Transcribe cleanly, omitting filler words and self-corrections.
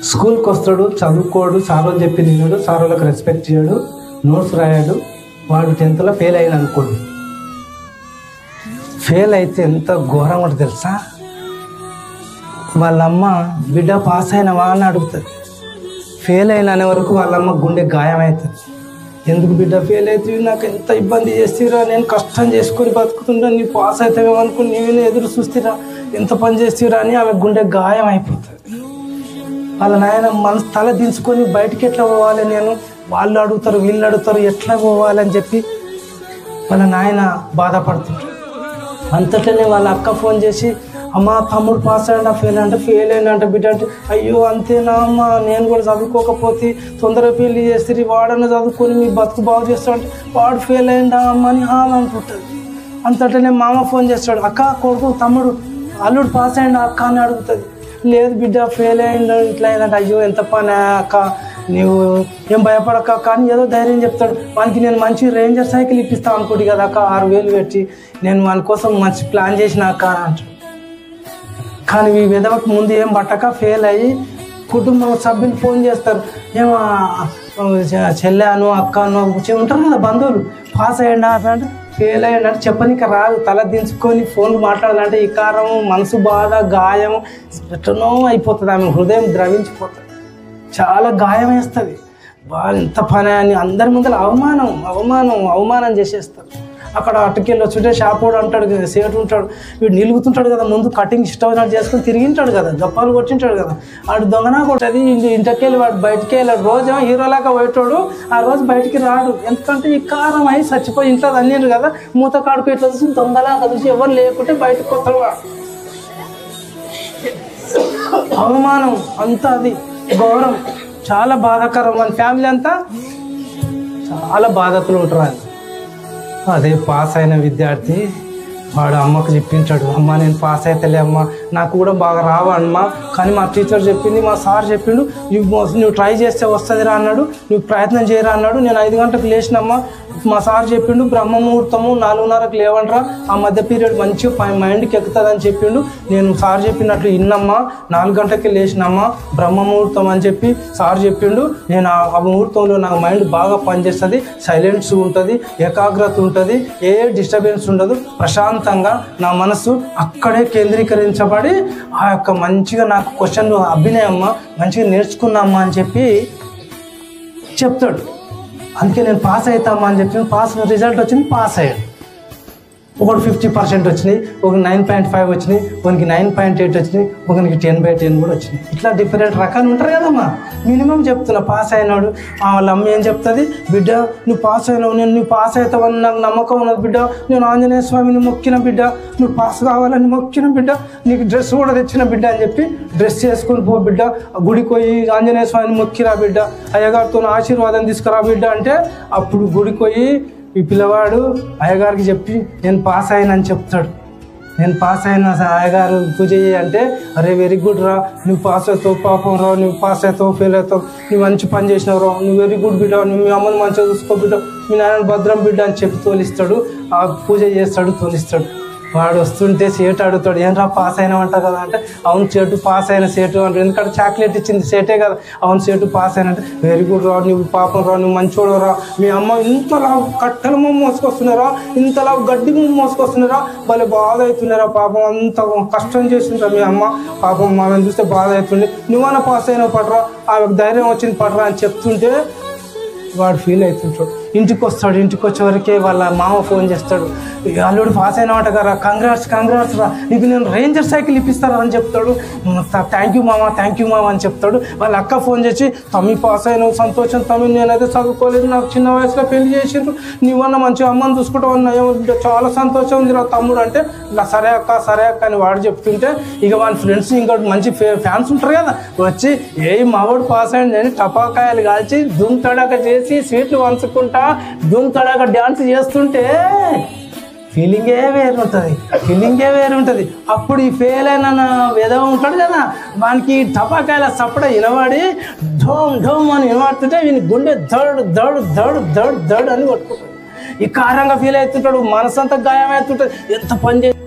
స్కూల్కి వస్తాడు, చదువుకోడు, సార్ వాళ్ళు చెప్పింది వినడు, సార్ వాళ్ళకి రెస్పెక్ట్ చేయడు, నోట్స్ రాయాడు. వాడు 10th ఫెయిల్ అయ్యాడు అనుకోండి. ఫెయిల్ అయితే ఎంత ఘోరం ఉంటుంది తెలుసా? వాళ్ళమ్మ బిడ్డ పాస్ అయినవా అని అడుగుతుంది. ఫెయిల్ అయిన అనే వరకు వాళ్ళమ్మ గుండె గాయం అవుతుంది. ఎందుకు బిడ్డ ఫెయిల్ అవుతుంది, నాకు ఎంత ఇబ్బంది చేస్తురా, నేను కష్టం చేసుకొని బతుకుతుంటా, నీ పాస్ అవుతావేమో అనుకుని నేనే ఎదురు చూస్తురా, ఎంత పని చేస్తురా అని ఆమె గుండె గాయం అయిపోతుంది. వాళ్ళ నాయన మనసు తల దించుకొని బయటికి ఎట్లా పోవాలి, నేను వాళ్ళు అడుగుతారు వీళ్ళు అడుగుతారు ఎట్లా పోవాలని చెప్పి వాళ్ళ నాయన బాధపడుతుంటారు. అంతట్లోనే వాళ్ళ అక్క ఫోన్ చేసి, అమ్మ తమ్ముడు పాస్ అయ్యాడా ఫెయిల్ అంటే ఫెయిల్ అయ్యాడంట బిడ్డ అంటే, అయ్యో అంతేనా అమ్మ, నేను కూడా చదువుకోకపోతే తొందరగా పెళ్లి చేస్తే వాడన్నా చదువుకొని మీ బతుకు బాగు చేస్తాడంటే వాడు ఫెయిల్ అయ్యిందా అమ్మ అని ఆమె అనుకుంటుంది. అంతట్లోనే మామ ఫోన్ చేస్తాడు, అక్క కొడుకు తమ్ముడు అల్లుడు పాస్ అయ్యాడా అక్క అని అడుగుతుంది. లేదు బిడ్డ ఫెయిల్ అయ్యిండు ఇట్లా అయిందంటే, అయ్యో ఎంత పని అక్క, నీవు ఏం భయపడక కానీ ఏదో ధైర్యం చెప్తాడు. వానికి నేను మంచి రేంజర్ సైకిల్ ఇప్పిస్తాను అనుకోండి కదా అక్క, 6,000 పెట్టి నేను వాని కోసం మంచి ప్లాన్ చేసిన అక్క అని అంటాడు. కానీ ఈ విధవకు ముందు ఏం పట్టక ఫెయిల్ అయ్యి కుటుంబం సభ్యులు ఫోన్ చేస్తారు, ఏమో చెల్లెను అక్కను ఉంటారు కదా బంధువులు, పాస్ అయ్యండి అంటే ఫెయిల్ అయ్యండి అంటే చెప్పనీక రాదు. తల దించుకొని ఫోన్లు మాట్లాడాలంటే ఈ కారము మనసు బాధ గాయం ఎట్లనో అయిపోతుంది. ఆమె హృదయం ద్రవించిపోతుంది, చాలా గాయం వేస్తుంది. వాళ్ళు ఎంత పని అని అందరి ముందర అవమానం చేసేస్తారు. అక్కడ అటుకెళ్ళి వచ్చుంటే షాపోడు అంటాడు కదా, సేటు ఉంటాడు, వీడు నిలుగుతుంటాడు కదా, ముందు కటింగ్ ఇష్టం చేసుకొని తిరిగింటాడు కదా, గప్పాలు కొట్టింటాడు కదా, వాడు దొంగనా కొట్టది. ఇంటికెళ్ళి వాడు బయటికి వెళ్ళాడు. రోజు హీరోలాగా పోయేటోడు ఆ రోజు బయటికి రాడు. ఎందుకంటే ఈ కారం అయి చచ్చిపోయి ఇంట్లో అన్నిండు కదా, మూత కాడుకు ఇట్లా చూసి దొంగలాగా చూసి ఎవరు లేకుంటే బయటకు కొత్తడు వాడు. అవమానం అంతా, అది గౌరవం చాలా బాధాకరం. మన ఫ్యామిలీ అంతా చాలా బాధకులు ఉంటారు. ఆయన అదే పాస్ అయిన విద్యార్థి వాడు అమ్మకు చెప్పించాడు, అమ్మ నేను పాస్ అవుతలే అమ్మ, నాకు కూడా బాగా రావా అమ్మ, కానీ మా టీచర్ చెప్పింది, మా సార్ చెప్పిండు, నువ్వు ట్రై చేస్తే వస్తుందిరా అన్నాడు, నువ్వు ప్రయత్నం చేయరా అన్నాడు. నేను 5 గంటలకు లేచినమ్మా, మా సార్ చెప్పిండు బ్రహ్మ ముహూర్తము 4:30కు లేవంట్రా, ఆ మధ్య పీరియడ్ మంచిగా మైండ్కి ఎక్కుతుందని చెప్పిండు. నేను సార్ చెప్పినట్లు ఇన్నమ్మా, 4 గంటలకి లేచినమ్మా, బ్రహ్మ ముహూర్తం అని చెప్పి సార్ చెప్పిండు. నేను ఆ ముహూర్తంలో నాకు మైండ్ బాగా పనిచేస్తుంది, సైలెన్స్ ఉంటుంది, ఏకాగ్రత ఉంటుంది, ఏ డిస్టర్బెన్స్ ఉండదు, ప్రశాంతంగా నా మనసు అక్కడే కేంద్రీకరించబడి ఆ యొక్క మంచిగా నాకు క్వశ్చన్లు అభినయమ్మ మంచిగా నేర్చుకున్నామ్మా అని చెప్పి చెప్తాడు. అందుకే నేను పాస్ అవుతామా అని చెప్పి పాస్ రిజల్ట్ వచ్చింది, పాస్ అయ్యాడు. ఒకటి 50% వచ్చినాయి, ఒక 9.5 వచ్చినాయి, ఒకరికి 9.8 వచ్చినాయి, ఒకరికి 10/10 కూడా వచ్చినాయి. ఇట్లా డిఫరెంట్ రకాలు ఉంటారు కదమ్మా. మినిమం చెప్తున్నా పాస్ అయినాడు. వాళ్ళ అమ్మ ఏం చెప్తుంది, బిడ్డ నువ్వు పాస్ అయినావు, నువ్వు పాస్ అవుతావని నాకు నమ్మకం ఉన్నది బిడ్డ, నేను ఆంజనేయ స్వామిని మొక్కిన బిడ్డ, నువ్వు పాస్ కావాలని మొక్కిన బిడ్డ, నీకు డ్రెస్ కూడా తెచ్చిన బిడ్డ అని చెప్పి డ్రెస్ చేసుకొని పో బిడ్డ, గుడికి పోయి ఆంజనేయ స్వామిని మొక్కిరా బిడ్డ, అయ్యగారితో ఆశీర్వాదం తీసుకురా బిడ్డ అంటే అప్పుడు గుడికి పోయి ఈ పిల్లవాడు అయ్యగారికి చెప్పి నేను పాస్ అయినని చెప్తాడు. నేను పాస్ అయిన అయ్యగారు పూజ అంటే, అరే వెరీ గుడ్ రా, నువ్వు పాస్ అవుతావు, పాపం రా, నువ్వు పాస్ అవుతావు, ఫెయిల్ అవుతావు, నువ్వు మంచి పని చేసినావు రా, నువ్వు వెరీ గుడ్ బిడ్డ, నువ్వు మీ అమ్మని మంచిగా చూసుకో బిడ్డ, మీ నాయన భద్రం బిడ్డ అని చెప్పి తోలిస్తాడు. ఆ పూజ చేస్తాడు, తోలిస్తాడు. వాడు వస్తుంటే సేటు అడుగుతాడు, ఏం రా పాస్ అయినావంట కదా అంటే, అవును సేటు పాస్ అయిన సేటు అంటే, ఎందుకంటే చాక్లెట్ ఇచ్చింది సేటే కదా, అవును సేటు పాస్ అయినంటే, వెరీ గుడ్ రా, నువ్వు పాపం రా, నువ్వు మంచోడు రా, మీ అమ్మ ఇంతలా కట్టెల మొమ్మ మోసుకొస్తున్నారా, ఇంతలా గడ్డి మొమ్మ మోసుకొస్తున్నారా, భలే బాధ అవుతున్నారా, పాపం అంత కష్టం చేసిండ్రా మీ అమ్మ, పాపం మనం చూస్తే బాధ అవుతుంది, నువ్వన్నా పాస్ అయినావు పడరా, ఆమెకు ధైర్యం వచ్చింది పడరా అని చెప్తుంటే వాడు ఫీల్ అవుతుంటాడు. ఇంటికి వస్తాడు, ఇంటికి వచ్చేవరకే వాళ్ళ మామ ఫోన్ చేస్తాడు, అల్లుడు పాస్ అయినమాట కదా, కంగ్రాట్స్ రా, నీకు నేను రేంజర్ సైకిల్ ఇప్పిస్తారా అని చెప్తాడు. థ్యాంక్ యూ మామ అని చెప్తాడు. వాళ్ళ అక్క ఫోన్ చేసి, తమ్మి పాస్ అయినావు సంతోషం తమ్మి, నేనైతే చదువుకోలేదు, నాకు చిన్న వయసులో పెళ్లి చేసిండ్రు, నీవన్నా మంచిగా అమ్మని చూసుకుంటావు అన్న, చాలా సంతోషం ఉంది రా తమ్ముడు అంటే, ఇలా సరే అక్క అని వాడు చెప్తుంటే ఇక వాళ్ళ ఫ్రెండ్స్ ఇంకా మంచి ఫ్యాన్స్ ఉంటారు కదా, వచ్చి ఏ మావాడు పాస్ అయ్యండి అని టపాకాయలు కాల్చి దుమ్ తడాక చేసి స్వీట్లు వంచుకుంటా దుమ్ తడాక డ్యాన్స్ చేస్తుంటే ఫీలింగే వేరుంటుంది. అప్పుడు ఈ ఫెయిల్ అయిన విధవ ఉంటాడు కదా, వానికి టపాకాయల సప్పడ వినవాడి ఢోమ్ అని వినవాడుతుంటే వీని గుండె దడు అని కొట్టుకుంటాడు. ఈ కారంగా ఫీల్ అవుతుంటాడు, మనసంతా గాయం అవుతుంటుంది, ఎంత పని చేసి